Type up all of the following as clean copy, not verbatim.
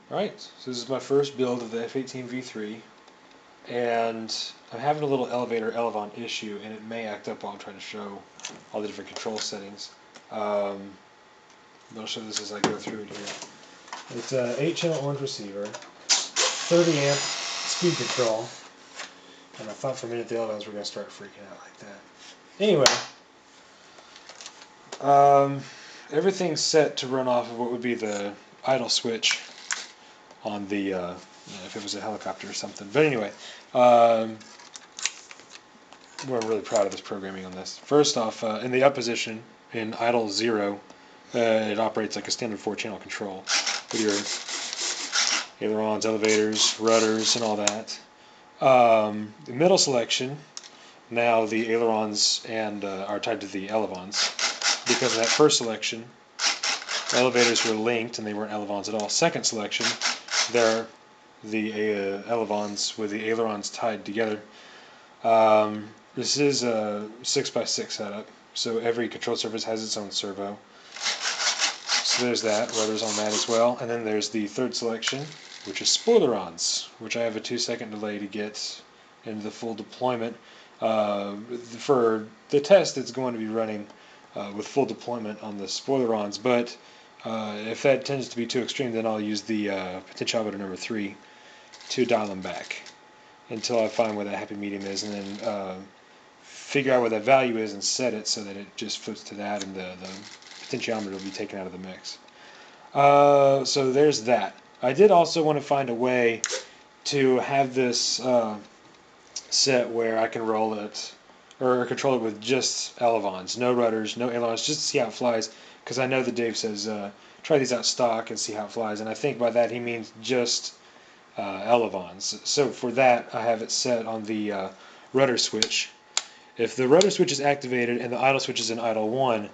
Alright, so this is my first build of the F-18 V3, and I'm having a little elevator elevon issue, and it may act up while I'm trying to show all the different control settings. But I'll show this as I go through it here. It's an 8-channel orange receiver, 30 amp speed control, and I thought for a minute the elevons were going to start freaking out like that. Anyway, everything's set to run off of what would be the idle switch on the, if it was a helicopter or something. But anyway, I'm really proud of this programming on this. First off, in the up position, in idle 0, it operates like a standard 4-channel control with your ailerons, elevators, rudders, and all that. The middle selection, now the ailerons and are tied to the elevons. Because of that first selection, elevators were linked and they weren't elevons at all. Second selection, they're the elevons with the ailerons tied together. This is a 6x6 setup, so every control surface has its own servo. So there's that, rudders on that as well. And then there's the third selection, which is spoilerons, which I have a 2-second delay to get into the full deployment. For the test, it's going to be running with full deployment on the spoilerons, but if that tends to be too extreme, then I'll use the potentiometer number 3 to dial them back until I find where that happy medium is, and then figure out what that value is and set it so that it just flips to that, and the potentiometer will be taken out of the mix. So there's that. I did also want to find a way to have this set where I can roll it or control it with just elevons, no rudders, no ailerons, just to see how it flies, because I know that Dave says try these out stock and see how it flies, and I think by that he means just elevons. So for that, I have it set on the rudder switch. If the rudder switch is activated and the idle switch is in idle 1,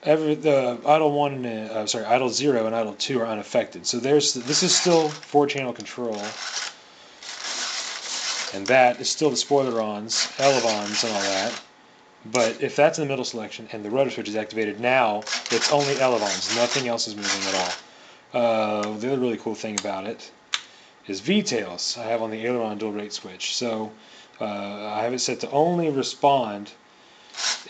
the idle 0 and idle 2 are unaffected. So this is still 4-channel control, and that is still the spoilerons, elevons, and all that. But if that's in the middle selection and the rudder switch is activated, now it's only elevons. Nothing else is moving at all. The other really cool thing about it is V-tails. I have on the aileron dual rate switch. So I have it set to only respond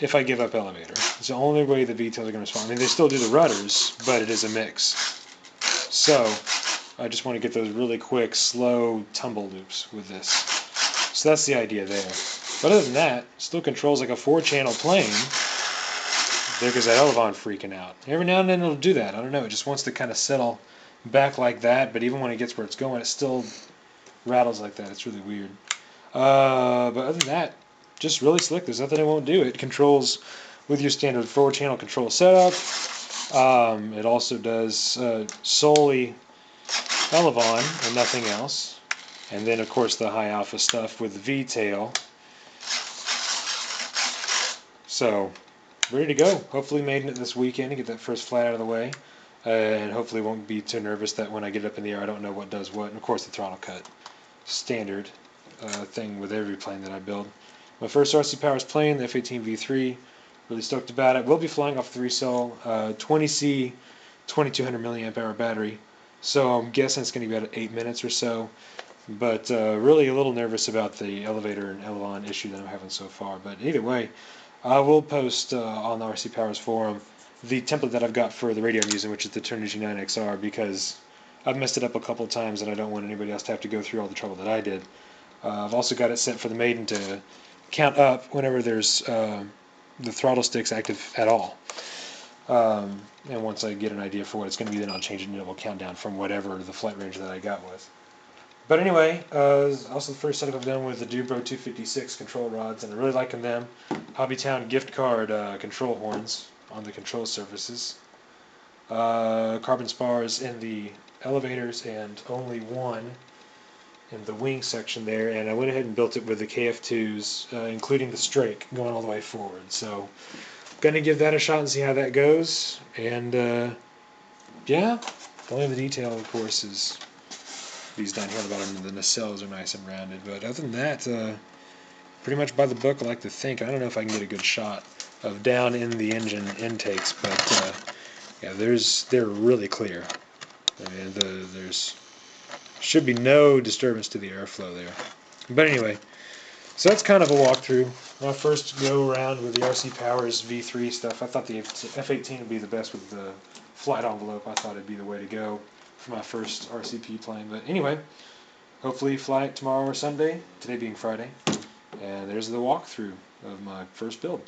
if I give up elevator. It's the only way the V-tails are going to respond. I mean, they still do the rudders, but it is a mix. So I just want to get those really quick, slow tumble loops with this. So that's the idea there. But other than that, still controls like a 4-channel plane. There goes that elevon freaking out. Every now and then it'll do that. I don't know. It just wants to kind of settle back like that. But even when it gets where it's going, it still rattles like that. It's really weird. But other than that, just really slick. There's nothing it won't do. It controls with your standard 4-channel control setup. It also does solely elevon and nothing else. And then, of course, the high alpha stuff with the V-tail. So, ready to go. Hopefully making it this weekend to get that first flight out of the way. And hopefully won't be too nervous that when I get up in the air I don't know what does what. And of course the throttle cut. Standard thing with every plane that I build. My first RC Powers plane, the F-18 V3. Really stoked about it. We'll be flying off 3-cell, 20C, 2200 milliamp hour battery. So I'm guessing it's going to be about 8 minutes or so. But really a little nervous about the elevator and elevon issue that I'm having so far. But either way, I will post on the RC Powers forum the template that I've got for the radio I'm using, which is the Turnigy 9XR, because I've messed it up a couple of times and I don't want anybody else to have to go through all the trouble that I did. I've also got it set for the maiden to count up whenever there's the throttle sticks active at all. And once I get an idea for what it's going to be, then I'll change it and it will count down from whatever the flight range that I got was. But anyway, also the first setup I've done with the Dubro 256 control rods, and I'm really liking them. Hobbytown gift card control horns on the control surfaces. Carbon spars in the elevators and only one in the wing section there, and I went ahead and built it with the KF2s, including the strake going all the way forward. So, gonna give that a shot and see how that goes. And yeah, the only other detail, of course, is these down here on the bottom, the nacelles are nice and rounded. But other than that, pretty much by the book, I like to think. I don't know if I can get a good shot of down in the engine intakes, but yeah, they're really clear. And there's should be no disturbance to the airflow there. But anyway, so that's kind of a walkthrough. My first go around with the RC Powers V3 stuff. I thought the F-18 would be the best with the flight envelope. I thought it'd be the way to go for my first RCP plane. But anyway, hopefully fly it tomorrow or Sunday, today being Friday. And there's the walkthrough of my first build.